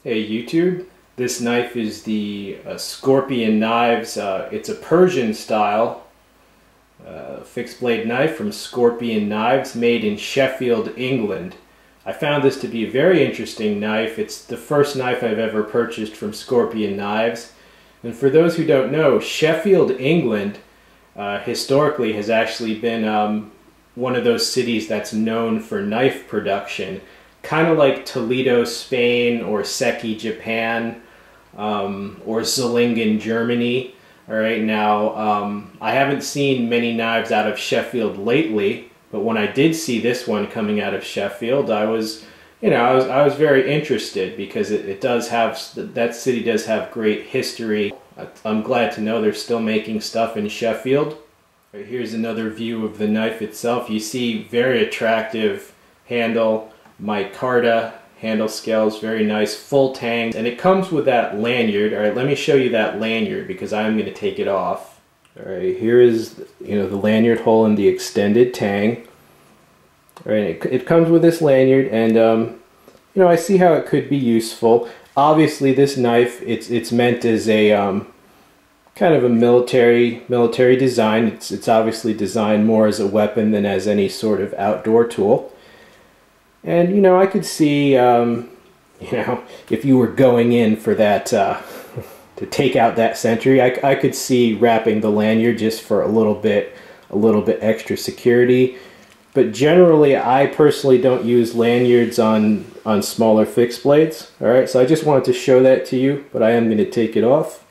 Hey YouTube, this knife is the Scorpion Knives. It's a Persian style fixed blade knife from Scorpion Knives, made in Sheffield, England. I found this to be a very interesting knife. It's the first knife I've ever purchased from Scorpion Knives. And for those who don't know, Sheffield, England historically has actually been one of those cities that's known for knife production. Kind of like Toledo, Spain, or Seki, Japan, or Zillingen, Germany. All right, now I haven't seen many knives out of Sheffield lately, but when I did see this one coming out of Sheffield, I was very interested because it does have, that city does have great history. I'm glad to know they're still making stuff in Sheffield. Right, here's another view of the knife itself. You see very attractive handle. Micarta handle scales, very nice, full tang, and it comes with that lanyard. All right, let me show you that lanyard because I'm going to take it off. All right, here is the lanyard hole in the extended tang. All right, it comes with this lanyard, and I see how it could be useful. Obviously, this knife it's meant as a kind of a military design. It's obviously designed more as a weapon than as any sort of outdoor tool. And I could see, if you were going in for that, to take out that sentry, I could see wrapping the lanyard just for a little bit extra security. But generally, I personally don't use lanyards on smaller fixed blades. All right, so I just wanted to show that to you, but I am going to take it off.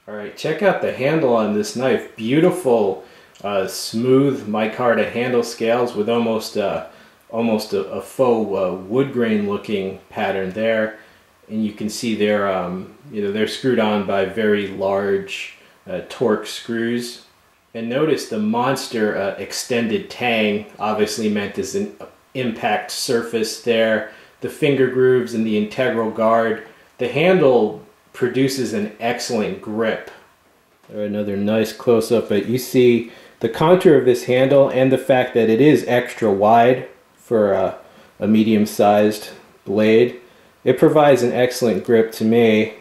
All right, check out the handle on this knife. Beautiful, smooth micarta handle scales with almost a faux wood grain looking pattern there, and you can see they're screwed on by very large torque screws. And notice the monster extended tang, obviously meant as an impact surface there. The finger grooves and the integral guard. The handle produces an excellent grip. Another nice close-up, but you see the contour of this handle and the fact that it is extra wide for a medium-sized blade. It provides an excellent grip to me.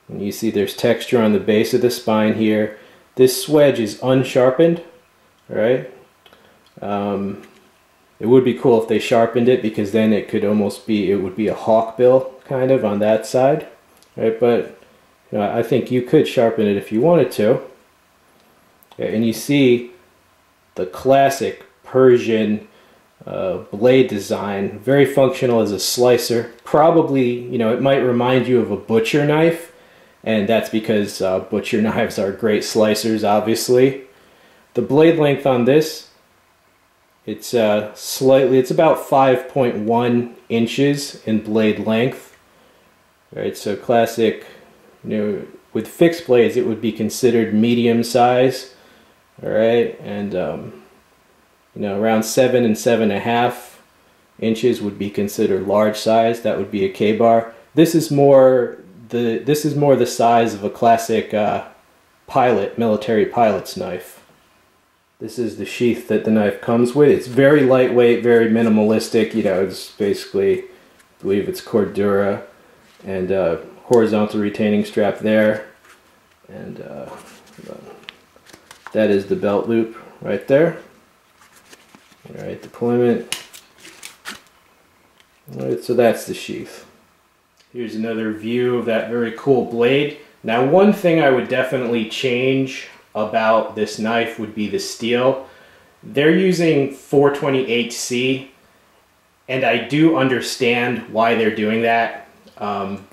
And you see there's texture on the base of the spine here. This swedge is unsharpened, right? It would be cool if they sharpened it, because then it could almost be, it would be a hawkbill kind of on that side, right? But I think you could sharpen it if you wanted to. And you see the classic Persian blade design, very functional as a slicer. Probably, it might remind you of a butcher knife, and that's because butcher knives are great slicers, obviously. The blade length on this, it's about 5.1 inches in blade length. Right, so classic, with fixed blades it would be considered medium size. All right, and around 7 and 7.5 inches would be considered large size. That would be a K-bar. This is more the size of a classic military pilot's knife. This is the sheath that the knife comes with. It's very lightweight, very minimalistic. It's basically, I believe it's Cordura, and horizontal retaining strap there, and that is the belt loop right there. Alright, deployment. Alright, so that's the sheath. Here's another view of that very cool blade. Now, one thing I would definitely change about this knife would be the steel. They're using 420HC, and I do understand why they're doing that.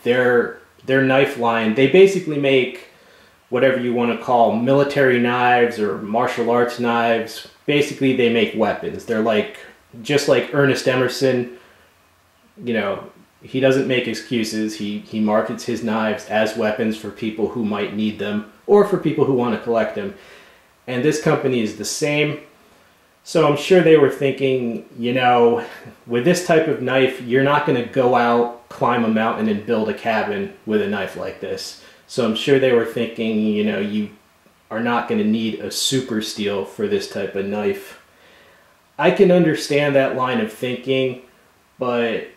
Their knife line, they basically make whatever you want to call military knives or martial arts knives. Basically, they make weapons. They're just like Ernest Emerson. He doesn't make excuses. He markets his knives as weapons for people who might need them or for people who want to collect them. And this company is the same. So I'm sure they were thinking, with this type of knife, you're not going to go out, climb a mountain, and build a cabin with a knife like this. So I'm sure they were thinking, you are not going to need a super steel for this type of knife. I can understand that line of thinking, but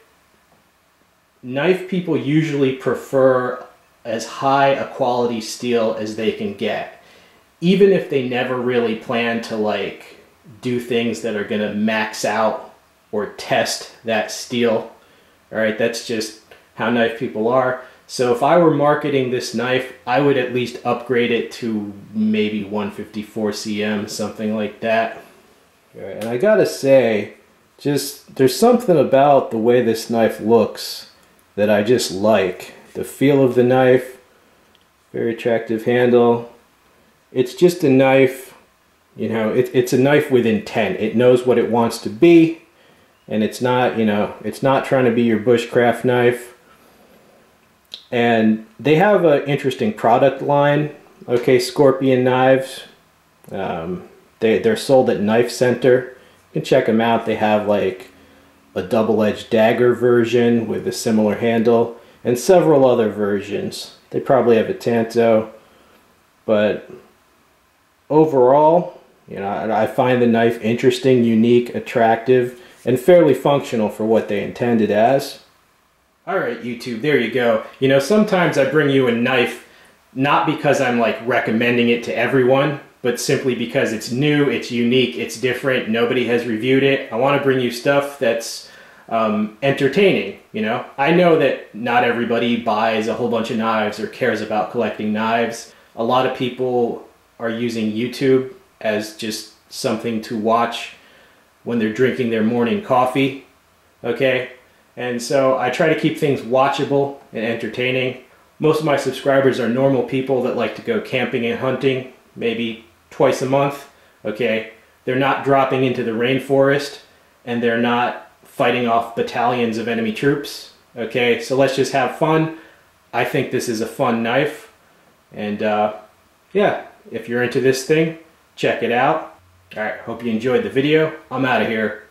knife people usually prefer as high a quality steel as they can get, even if they never really plan to like do things that are gonna max out or test that steel. All right, that's just how knife people are. So if I were marketing this knife, I would at least upgrade it to maybe 154 cm, something like that. All right, and I gotta say, just there's something about the way this knife looks that I just like. The feel of the knife, very attractive handle. It's just a knife, you know, it's a knife with intent. It knows what it wants to be, and it's not, you know, it's not trying to be your bushcraft knife. And they have an interesting product line. Okay, Scorpion knives. They're sold at Knife Center. You can check them out. They have like a double-edged dagger version with a similar handle and several other versions. They probably have a tanto, but overall, you know, I find the knife interesting, unique, attractive, and fairly functional for what they intended as. Alright YouTube, there you go. You know, sometimes I bring you a knife not because I'm like recommending it to everyone, but simply because it's new, it's unique, it's different, nobody has reviewed it. I want to bring you stuff that's entertaining, you know. I know that not everybody buys a whole bunch of knives or cares about collecting knives. A lot of people are using YouTube as just something to watch when they're drinking their morning coffee, okay? And so I try to keep things watchable and entertaining. Most of my subscribers are normal people that like to go camping and hunting, maybe twice a month, okay? They're not dropping into the rainforest, and they're not fighting off battalions of enemy troops, okay? So let's just have fun. I think this is a fun knife, and yeah, if you're into this thing, check it out. All right, hope you enjoyed the video. I'm out of here.